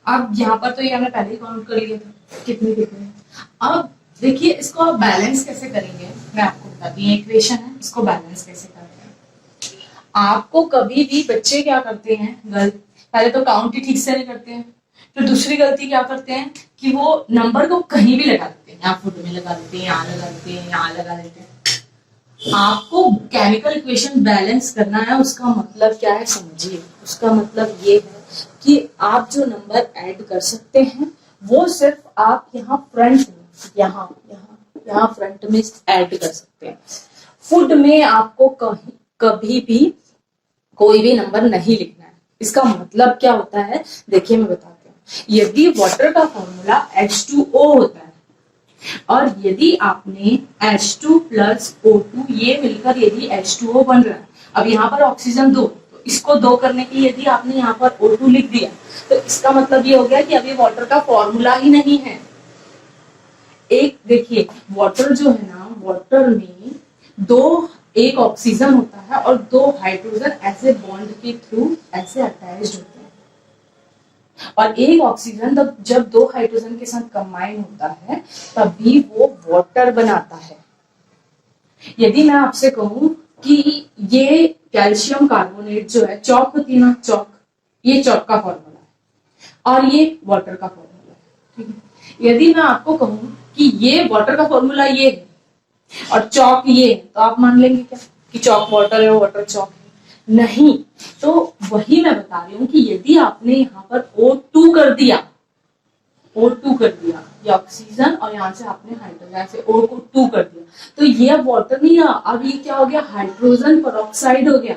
अब यहाँ पर तो ये हमने पहले ही काउंट कर लिया था कितने कितने। अब देखिए इसको आप बैलेंस कैसे करेंगे, मैं आपको बताती हूँ। इक्वेशन है, इसको बैलेंस कैसे करेंगे। आपको कभी भी बच्चे क्या करते हैं, गलत पहले तो काउंट ही ठीक से नहीं करते हैं, फिर दूसरी गलती क्या करते हैं कि वो नंबर को कहीं भी लगा देते हैं, यहाँ फुट में लगा देते हैं, यहाँ लगा देते हैं, यहाँ लगा देते हैं। आपको केमिकल इक्वेशन बैलेंस करना है, उसका मतलब क्या है समझिए। उसका मतलब ये है कि आप जो नंबर ऐड कर सकते हैं वो सिर्फ आप यहाँ फ्रंट में, यहाँ फ्रंट में ऐड कर सकते हैं। फुड में आपको कभी भी कोई भी नंबर नहीं लिखना है। इसका मतलब क्या होता है, देखिए मैं बताती हूँ। यदि वाटर का फॉर्मूला H2O होता है और यदि आपने H2 प्लस O2 ये मिलकर यदि H2O बन रहा है, अब यहाँ पर ऑक्सीजन 2, तो इसको 2 करने के लिए यदि आपने यहाँ पर O2 लिख दिया तो इसका मतलब ये हो गया कि अभी वाटर का फॉर्मूला ही नहीं है। एक देखिए वाटर जो है ना, वाटर में एक ऑक्सीजन होता है और 2 हाइड्रोजन ऐसे बॉन्ड के थ्रू ऐसे अटैच्ड होते हैं, और एक ऑक्सीजन जब 2 हाइड्रोजन के साथ कंबाइन होता है तभी वो वाटर बनाता है। यदि मैं आपसे कहूं कि ये कैल्शियम कार्बोनेट जो है, चौक होती है ना, चौक, ये चौक का फॉर्मूला है और ये वाटर का फॉर्मूला है, ठीक है। यदि मैं आपको कहूं कि ये वाटर का फॉर्मूला ये है और चौक ये, तो आप मान लेंगे क्या कि चौक वाटर है, वाटर चौक है? नहीं। तो वही मैं बता रही हूँ कि यदि आपने यहाँ पर O2 कर दिया, ये ऑक्सीजन और यहाँ से आपने हाइड्रोजन से O को 2 कर दिया, तो ये अब वाटर नहीं रहा, अब ये क्या हो गया, हाइड्रोजन पेरोक्साइड हो गया।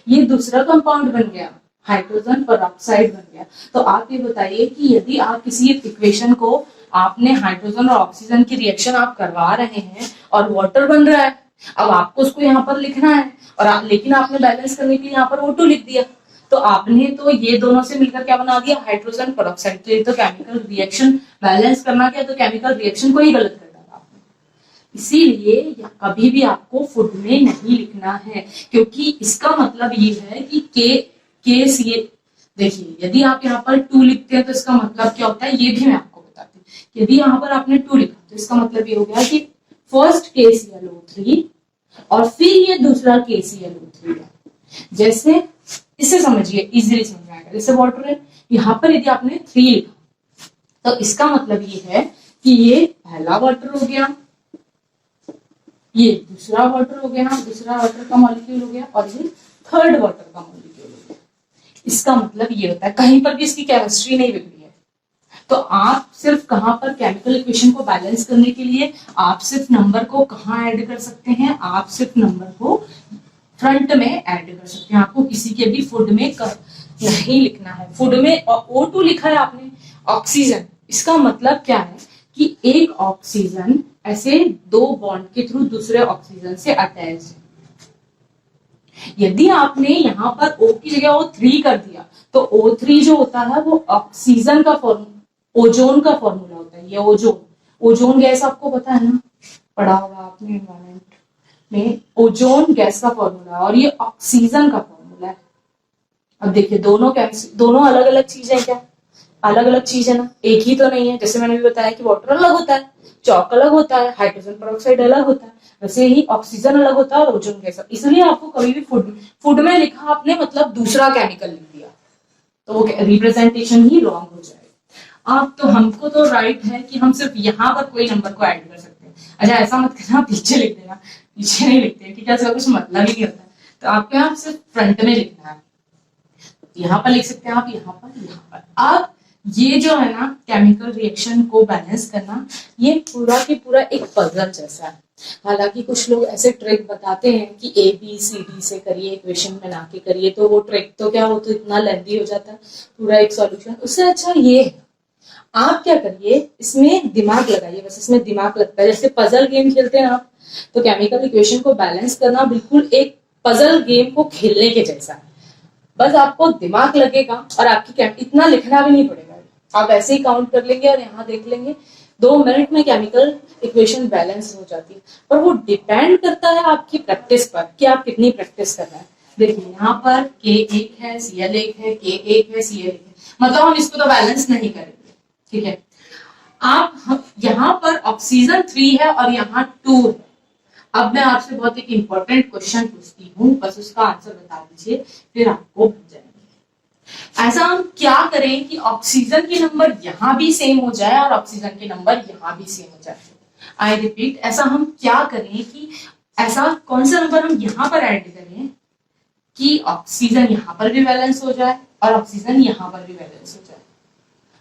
ये दूसरा कंपाउंड बन गया, हाइड्रोजन पेरोक्साइड बन गया। तो आप ये बताइए कि यदि आप किसी इक्वेशन को आपने हाइड्रोजन और ऑक्सीजन की रिएक्शन आप करवा रहे हैं और वाटर बन रहा है, अब आपको उसको यहाँ पर लिखना है और लेकिन आपने बैलेंस करने के लिए यहाँ पर O2 लिख दिया, तो आपने तो ये दोनों से मिलकर क्या बना दिया, हाइड्रोजन पेरोक्साइड। तो ये तो केमिकल रिएक्शन बैलेंस करना क्या, तो केमिकल रिएक्शन को ही गलत कर डाला आपने। इसीलिए कभी भी आपको फुड में नहीं लिखना है, क्योंकि इसका मतलब ये है कि KCl, देखिए यदि आप यहाँ पर 2 लिखते हैं तो इसका मतलब क्या होता है, ये भी मैं आपको बताती हूँ। यदि यहाँ पर आपने 2 लिखा तो इसका मतलब ये हो गया कि फर्स्ट KClO3 और फिर ये दूसरा KClO3 है। जैसे इसे समझिए, इजीली समझ आएगा। जैसे वाटर है, यहाँ पर यदि आपने 3 लिखा तो इसका मतलब ये है कि ये पहला वाटर हो गया, ये दूसरा वाटर हो गया, दूसरा वाटर का मॉलिक्यूल हो गया, और ये थर्ड वाटर का मॉलिक्यूल हो गया। इसका मतलब ये होता है, कहीं पर भी इसकी केमिस्ट्री नहीं बिगड़ी है। तो आप सिर्फ कहां पर केमिकल इक्वेशन को बैलेंस करने के लिए आप सिर्फ नंबर को कहां ऐड कर सकते हैं, आप सिर्फ नंबर को फ्रंट में ऐड कर सकते हैं। आपको किसी के भी फुड में नहीं लिखना है। फुड में O2 लिखा है आपने, ऑक्सीजन, इसका मतलब क्या है कि एक ऑक्सीजन ऐसे 2 बॉन्ड के थ्रू दूसरे ऑक्सीजन से अटैच है। यदि आपने यहाँ पर O की जगह O3 कर दिया तो O3 जो होता है वो ऑक्सीजन का ओजोन का फॉर्मूला होता है। ये ओजोन गैस आपको पता है ना, पढ़ा होगा आपने एनवायरमेंट में, ओजोन गैस का फॉर्मूला, और ये ऑक्सीजन का फॉर्मूला है। अब देखिए दोनों अलग अलग चीज है क्या, अलग अलग चीज है ना, एक ही तो नहीं है। जैसे मैंने भी बताया कि वाटर अलग होता है, चौक अलग होता है, हाइड्रोजन पेरोक्साइड अलग होता है, वैसे ही ऑक्सीजन अलग होता है और ओजोन गैस। इसलिए आपको कभी भी फूड में लिखा आपने मतलब दूसरा केमिकल लिख दिया तो वो रिप्रेजेंटेशन ही रॉन्ग हो जाएगा। आप तो हमको तो राइट है कि हम सिर्फ यहाँ पर कोई नंबर को ऐड कर सकते हैं। अच्छा ऐसा मत करना पीछे लिख देना, पीछे नहीं लिखते हैं, ठीक है, इसका कुछ मतलब ही नहीं होता है। तो आपको यहाँ सिर्फ फ्रंट में लिखना है, यहाँ पर लिख सकते हैं आप, यहाँ पर। अब ये जो है ना केमिकल रिएक्शन को बैलेंस करना, ये पूरा की पूरा एक पजल जैसा है। हालांकि कुछ लोग ऐसे ट्रिक बताते हैं कि ABCD से करिए, इक्वेशन बना के करिए, तो वो ट्रिक तो क्या हो, तो इतना लेंथी हो जाता है पूरा एक सॉल्यूशन। उससे अच्छा ये है आप क्या करिए, इसमें दिमाग लगाइए, बस इसमें दिमाग लगता है। जैसे पजल गेम खेलते हैं आप, तो केमिकल इक्वेशन को बैलेंस करना बिल्कुल एक पजल गेम को खेलने के जैसा है। बस आपको दिमाग लगेगा और आपकी इतना लिखना भी नहीं पड़ेगा, आप ऐसे ही काउंट कर लेंगे और यहाँ देख लेंगे 2 मिनट में केमिकल इक्वेशन बैलेंस हो जाती है, पर वो डिपेंड करता है आपकी प्रैक्टिस पर कि आप कितनी प्रैक्टिस कर रहे हैं। देखिए यहाँ पर K1 है, Cl1 है, K1 है, Cl1 है, मतलब हम इसको तो बैलेंस नहीं करेंगे, ठीक है। आप यहाँ पर ऑक्सीजन 3 है और यहाँ 2 है। अब मैं आपसे बहुत एक इंपॉर्टेंट क्वेश्चन पूछती हूँ, बस उसका आंसर बता दीजिए, फिर आपको बन जाएंगे। ऐसा हम क्या करें कि ऑक्सीजन के नंबर यहाँ भी सेम हो जाए और ऑक्सीजन के नंबर यहाँ भी सेम हो जाए। आई रिपीट, ऐसा हम क्या करें कि ऐसा कौन सा नंबर हम यहाँ पर ऐड करें कि ऑक्सीजन यहाँ पर भी बैलेंस हो जाए और ऑक्सीजन यहाँ पर भी बैलेंस हो जाए।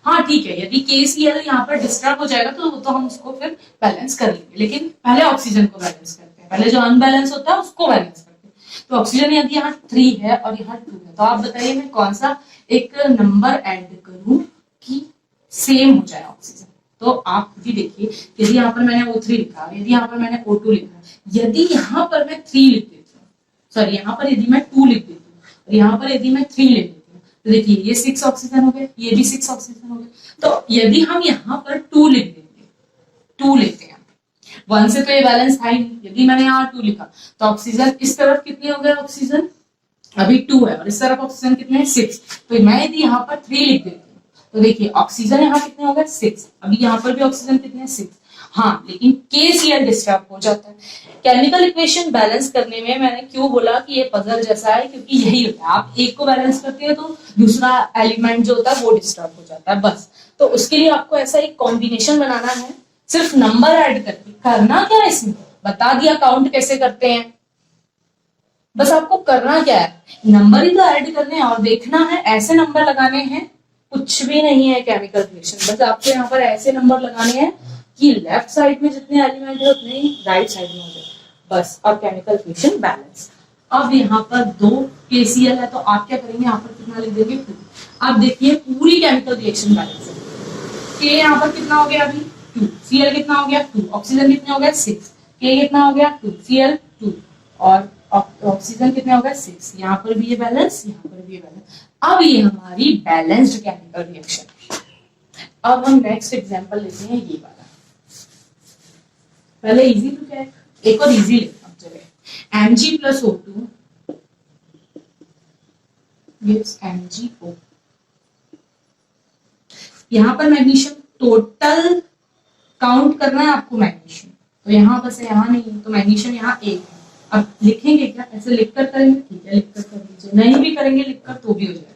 हाँ ठीक है, यदि KCl यहाँ पर डिस्टर्ब हो जाएगा तो वो तो हम उसको फिर बैलेंस कर लेंगे, लेकिन पहले ऑक्सीजन को बैलेंस करते हैं, पहले जो अनबैलेंस होता है उसको बैलेंस करते हैं। तो ऑक्सीजन यदि यहाँ 3 है और यहाँ 2 है, तो आप बताइए मैं कौन सा एक नंबर ऐड करूं कि सेम हो जाए ऑक्सीजन। तो आप खुद ही देखिए, यदि यहाँ पर मैंने O3 लिखा, यदि यहाँ पर मैंने O2 लिखा, यदि यहाँ पर मैं 3 लिख देती हूँ, सॉरी यहाँ पर यदि मैं 2 लिख देती हूँ और यहाँ पर यदि मैं 3 लिख देती हूँ, तो देखिए ये 6 ऑक्सीजन हो गए, ये भी 6 ऑक्सीजन हो गए। तो यदि हम यहाँ पर 2 लिख देंगे, 2 लेते हैं, 1 से तो ये बैलेंस था ही नहीं। यदि मैंने यहाँ 2 लिखा तो ऑक्सीजन इस तरफ कितने हो गए, ऑक्सीजन अभी 2 है और इस तरफ ऑक्सीजन कितने हैं, 6। तो मैं यदि यहाँ पर 3 लिख देती हूँ तो देखिए ऑक्सीजन यहाँ कितने हो गए, 6। अभी यहाँ पर भी ऑक्सीजन कितने हैं, 6। हाँ, लेकिन KCl डिस्टर्ब हो जाता है। केमिकल इक्वेशन बैलेंस करने में मैंने क्यों बोला कि ये पजल जैसा है, क्योंकि यही होता है, आप एक को बैलेंस करते हैं तो दूसरा एलिमेंट जो होता है वो डिस्टर्ब हो जाता है, बस। तो उसके लिए आपको ऐसा एक कॉम्बिनेशन बनाना है, सिर्फ नंबर ऐड करके। करना क्या है इसमें, बता दिया काउंट कैसे करते हैं, बस आपको करना क्या है, नंबर ही तो ऐड करने हैं और देखना है, ऐसे नंबर लगाने हैं, कुछ भी नहीं है केमिकल रिएक्शन। बस आपको यहाँ पर ऐसे नंबर लगाने हैं कि लेफ्ट साइड में जितने एलिमेंट है उतने ही राइट साइड में हो जाए, बस। और केमिकल रिएक्शन बैलेंस। अब यहाँ पर 2 KCl है तो आप क्या करेंगे, यहाँ पर कितना लिख देंगे, 2। अब देखिए पूरी केमिकल रिएक्शन बैलेंस है। K यहाँ पर कितना हो गया, अभी 2, Cl कितना हो गया, 2, ऑक्सीजन कितने हो गया, 6, K कितना हो गया, 2, Cl 2 और ऑक्सीजन कितने हो गए, 6। यहाँ पर भी ये बैलेंस, यहाँ पर भी ये बैलेंस। अब ये हमारी बैलेंस्ड केमिकल रिएक्शन। अब हम नेक्स्ट एग्जांपल लेते हैं ये वाला। पहले इजी तो क्या है, एक और इजी लेते हैं, चलिए। Mg plus O2 gives MgO। यहाँ पर मैग्नीशियम टोटल काउंट करना है आपको मैग्नीशियम, तो यहाँ बस यहाँ नहीं है, तो मैग्नीशियम यहाँ 1 है। अब लिखेंगे क्या, ऐसे लिखकर करेंगे, ठीक है लिखकर कर लीजिए, नहीं भी करेंगे लिखकर तो भी हो जाएगा।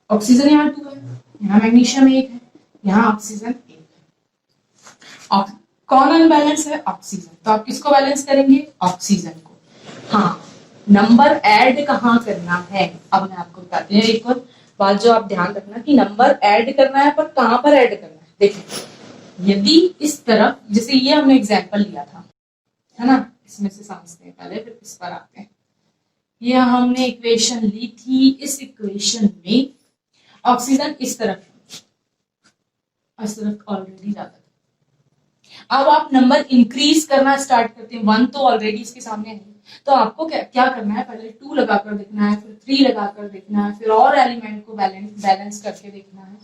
ऑक्सीजन यहाँ 2 है, यहाँ मैग्नीशियम 1 है, यहाँ ऑक्सीजन 1 है। और कौन अनबैलेंस है, ऑक्सीजन, तो आप किसको बैलेंस करेंगे, ऑक्सीजन को। हाँ, नंबर ऐड कहाँ करना है, अब मैं आपको बताती हूँ एक और बात जो आप ध्यान रखना कि नंबर ऐड करना है, पर कहाँ पर ऐड करना है। देखिए यदि इस तरफ, जैसे ये हमने एग्जाम्पल लिया था, है ना, इसमें से समझते हैं पहले फिर इस पर आते हैं। ये हमने इक्वेशन ली थी, इस इक्वेशन में ऑक्सीजन इस तरफ ऑलरेडी जाता था। अब आप नंबर इंक्रीज करना स्टार्ट करते हैं, 1 तो ऑलरेडी इसके सामने है, तो आपको क्या करना है, पहले 2 लगाकर देखना है, फिर 3 लगाकर देखना है, फिर और एलिमेंट को बैलेंस करके देखना है।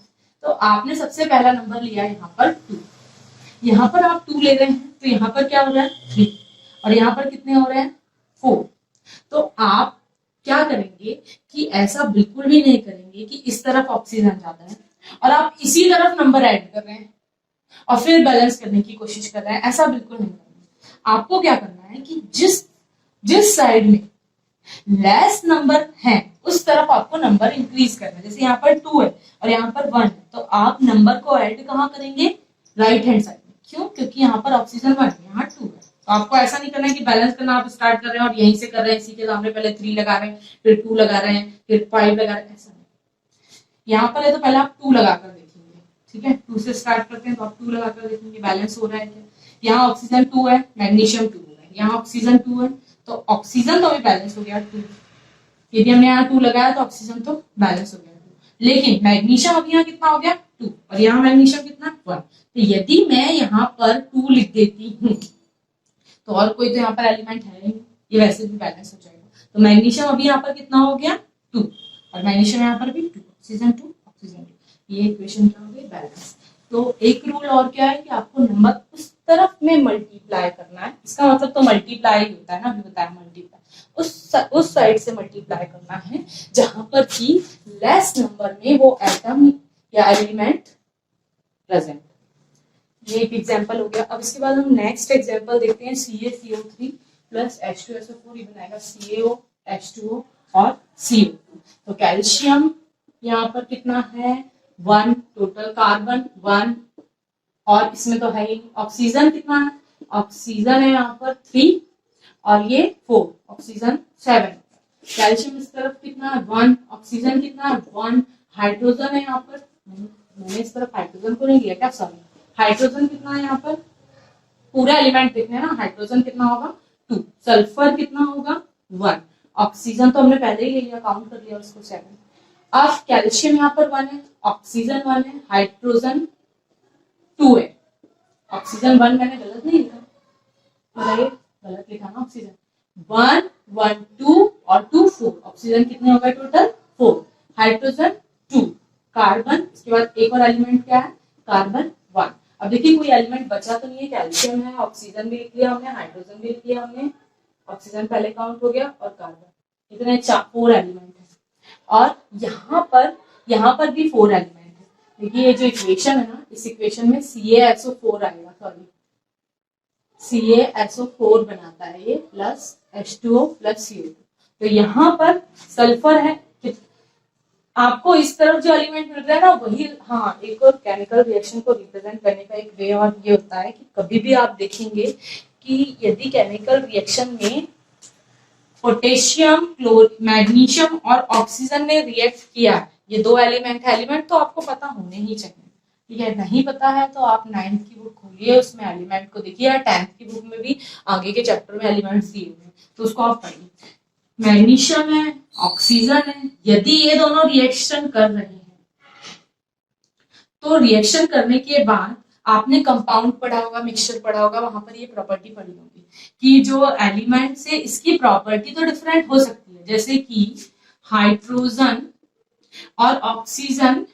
तो आपने सबसे पहला नंबर लिया यहाँ पर 2, यहाँ पर आप 2 ले रहे हैं तो यहाँ पर क्या हो रहा है, 3, और यहाँ पर कितने हो रहे हैं, 4। तो आप क्या करेंगे कि ऐसा बिल्कुल भी नहीं करेंगे कि इस तरफ ऑक्सीजन ज्यादा है और आप इसी तरफ नंबर ऐड कर रहे हैं और फिर बैलेंस करने की कोशिश कर रहे हैं, ऐसा बिल्कुल नहीं करना। आपको क्या करना है कि जिस साइड में लेस नंबर है उस तरफ आपको नंबर इंक्रीज करना है। जैसे यहाँ पर 2 है और यहाँ पर 1 है, तो आप नंबर को ऐड कहाँ करेंगे, राइट हैंड साइड में। क्यों, क्योंकि यहाँ पर ऑक्सीजन 1 है, यहाँ 2 है। तो आपको ऐसा नहीं करना है कि बैलेंस करना आप स्टार्ट कर रहे हैं और यहीं से कर रहे हैं, इसी के सामने पहले 3 लगा रहे हैं, फिर 2 लगा रहे हैं, फिर 5 लगा रहे हैं, ऐसा नहीं। यहाँ पर है तो पहले आप 2 लगाकर देखेंगे, ठीक है, 2 से स्टार्ट करते हैं तो आप 2 लगाकर देखेंगे बैलेंस हो रहा है क्या। यहाँ ऑक्सीजन 2 है, मैग्नीशियम 2 है, यहाँ ऑक्सीजन 2 है, तो ऑक्सीजन तो अभी बैलेंस हो गया 2। यदि हमने यहाँ 2 लगाया तो ऑक्सीजन तो बैलेंस हो गया 2, लेकिन मैग्नीशियम अभी यहाँ कितना हो गया 2 और यहाँ मैग्नीशियम कितना 1। तो यदि मैं यहाँ पर 2 लिख देती हूँ तो और कोई तो यहाँ पर एलिमेंट है नहीं, ये वैसे भी बैलेंस हो जाएगा। तो मैग्नीशियम अभी यहाँ पर कितना हो गया 2 और मैग्नीशियम यहाँ पर भी 2, ऑक्सीजन 2 ऑक्सीजन 2, ये इक्वेशन क्या हो गई, बैलेंस। तो एक रूल और क्या है कि आपको नंबर उस तरफ में मल्टीप्लाई करना है, इसका मतलब तो मल्टीप्लाई होता है ना, अभी बताया मल्टीप्लाई, उस साइड से मल्टीप्लाई करना है जहां पर कि लेस नंबर में वो एटम या एलिमेंट प्रेजेंट। ये एक एग्जांपल हो गया। अब इसके बाद हम नेक्स्ट एग्जांपल देखते हैं, CaCO3 प्लस H2SO4, ये बनाएगा CaO H2O और CO। तो कैल्शियम यहाँ पर कितना है 1, टोटल कार्बन 1, और इसमें तो है ही। ऑक्सीजन कितना है, ऑक्सीजन है यहाँ पर 3 और ये 4, ऑक्सीजन 7। कैल्शियम इस तरफ कितना है 1, ऑक्सीजन कितना है 1, हाइड्रोजन है यहाँ पर, मैंने इस तरफ हाइड्रोजन को नहीं लिया क्या, सॉरी, हाइड्रोजन कितना है यहाँ पर, पूरा एलिमेंट देखने हैं ना, हाइड्रोजन कितना होगा 2, सल्फर कितना होगा 1, ऑक्सीजन तो हमने पहले ही ले लिया, काउंट कर लिया उसको 7। अब कैल्शियम यहाँ पर 1 है, ऑक्सीजन 1 है, हाइड्रोजन 2 है, ऑक्सीजन 1 मैंने गलत नहीं लिखा, बताइए गलत लिखा ना, ऑक्सीजन 1 1 2 और 2 4, ऑक्सीजन कितने हो गए टोटल 4, हाइड्रोजन 2, कार्बन, इसके बाद एक और एलिमेंट क्या है कार्बन 1। अब देखिए कोई एलिमेंट बचा तो नहीं है, कैल्शियम है, ऑक्सीजन भी लिख लिया हमने, हाइड्रोजन भी लिख लिया हमने, ऑक्सीजन पहले काउंट हो गया और कार्बन, इतने 4 एलिमेंट है। और यहाँ पर भी 4 एलिमेंट है। देखिए ये जो इक्वेशन है ना, इस इक्वेशन में CaSO4 आएगा, सॉरी CaSO4 बनाता है ये, प्लस H2O प्लस CO2। तो यहाँ पर सल्फर है, आपको इस तरफ जो एलिमेंट मिल रहा है ना वही, हाँ एक और केमिकल रिएक्शन को रिप्रेजेंट करने का एक वे और ये होता है कि कभी भी आप देखेंगे कि यदि केमिकल रिएक्शन में पोटेशियम, मैग्नीशियम और ऑक्सीजन ने रिएक्ट किया, ये 2 एलिमेंट है, एलिमेंट तो आपको पता होने ही चाहिए, ठीक है, नहीं पता है तो आप 9th की बुक खोलिए, उसमें एलिमेंट को देखिए, या 10th की बुक में भी आगे के चैप्टर में एलिमेंट्स दिए हुए हैं, तो उसको आप पढ़िए। मैग्नीशियम है, ऑक्सीजन है, यदि ये दोनों रिएक्शन कर रहे हैं तो रिएक्शन करने के बाद आपने कंपाउंड पढ़ा होगा, मिक्सचर पढ़ा होगा, वहां पर ये प्रॉपर्टी पढ़ी होगी कि जो एलिमेंट से इसकी प्रॉपर्टी तो डिफरेंट हो सकती है, जैसे कि हाइड्रोजन और ऑक्सीजन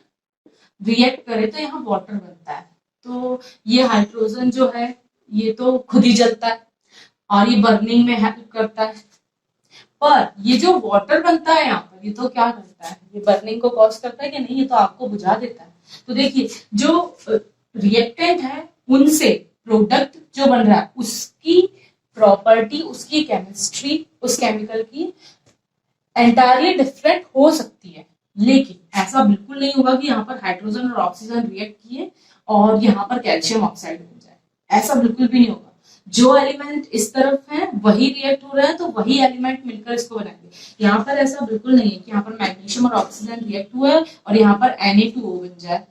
रिएक्ट करे तो यहाँ वाटर बनता है, तो ये हाइड्रोजन जो है ये तो खुद ही जलता है और ये बर्निंग में हेल्प करता है, पर ये जो वाटर बनता है यहाँ पर, ये तो क्या करता है, ये बर्निंग को कॉज करता है कि नहीं, ये तो आग को बुझा देता है। तो देखिए जो रिएक्टेंट है उनसे प्रोडक्ट जो बन रहा है उसकी प्रॉपर्टी, उसकी केमिस्ट्री, उस केमिकल की एंटायरली डिफरेंट हो सकती है, लेकिन ऐसा बिल्कुल नहीं होगा कि यहाँ पर हाइड्रोजन और ऑक्सीजन रिएक्ट किए और यहाँ पर कैल्शियम ऑक्साइड बन जाए, ऐसा बिल्कुल भी नहीं होगा। जो एलिमेंट इस तरफ है वही रिएक्ट हो रहा है तो वही एलिमेंट मिलकर इसको बनाएंगे। यहाँ पर ऐसा बिल्कुल नहीं है कि यहाँ पर मैग्नीशियम और ऑक्सीजन रिएक्ट हुआ है और यहाँ पर Na2O बन जाए,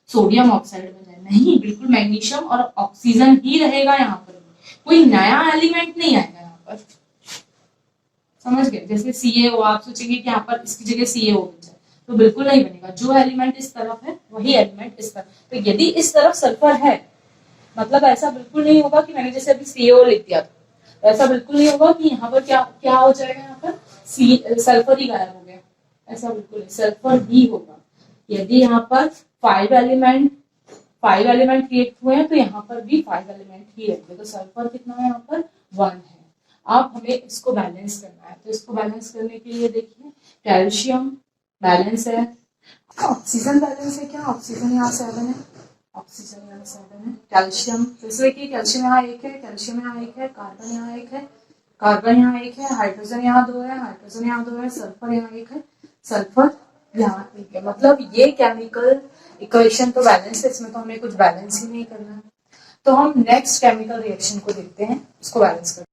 सोडियम ऑक्साइड बन जाए, नहीं, बिल्कुल मैग्नीशियम और ऑक्सीजन ही रहेगा यहाँ पर, कोई नया एलिमेंट नहीं आएगा यहाँ पर, समझ गए। जैसे CaO, आप सोचेंगे कि यहाँ पर इसकी जगह CaO बन जाए, तो बिल्कुल नहीं बनेगा, जो एलिमेंट इस तरफ है वही एलिमेंट इस तरफ। तो यदि इस तरफ सल्फर है, मतलब ऐसा बिल्कुल नहीं होगा कि मैंने जैसे अभी CaO लिख दिया, तो ऐसा बिल्कुल नहीं होगा कि यहाँ पर क्या क्या हो जाएगा, यहाँ पर सल्फर ही गायब हो गया, ऐसा बिल्कुल नहीं, सल्फर ही होगा। यदि यहाँ पर 5 एलिमेंट क्रिएट हुए हैं तो यहाँ पर भी 5 एलिमेंट ही रहेंगे, तो सल्फर कितना है यहाँ पर 1 है। अब हमें इसको बैलेंस करना है, तो इसको बैलेंस करने के लिए देखिए कैल्शियम बैलेंस है, ऑक्सीजन बैलेंस है, क्या ऑक्सीजन यहाँ 7 है, ऑक्सीजन यहाँ 7 है, कैल्शियम जैसे कि कैल्शियम यहाँ 1 है, कैल्शियम यहाँ 1 है, कार्बन यहाँ 1 है, कार्बन यहाँ 1 है, हाइड्रोजन यहाँ 2 है, हाइड्रोजन यहाँ 2 है, सल्फर यहाँ 1 है, सल्फर यहाँ 1 है। मतलब ये केमिकल इक्वेशन तो बैलेंस है, इसमें तो हमें कुछ बैलेंस ही नहीं करना है। तो हम नेक्स्ट केमिकल रिएक्शन को देखते हैं, उसको बैलेंस करते हैं।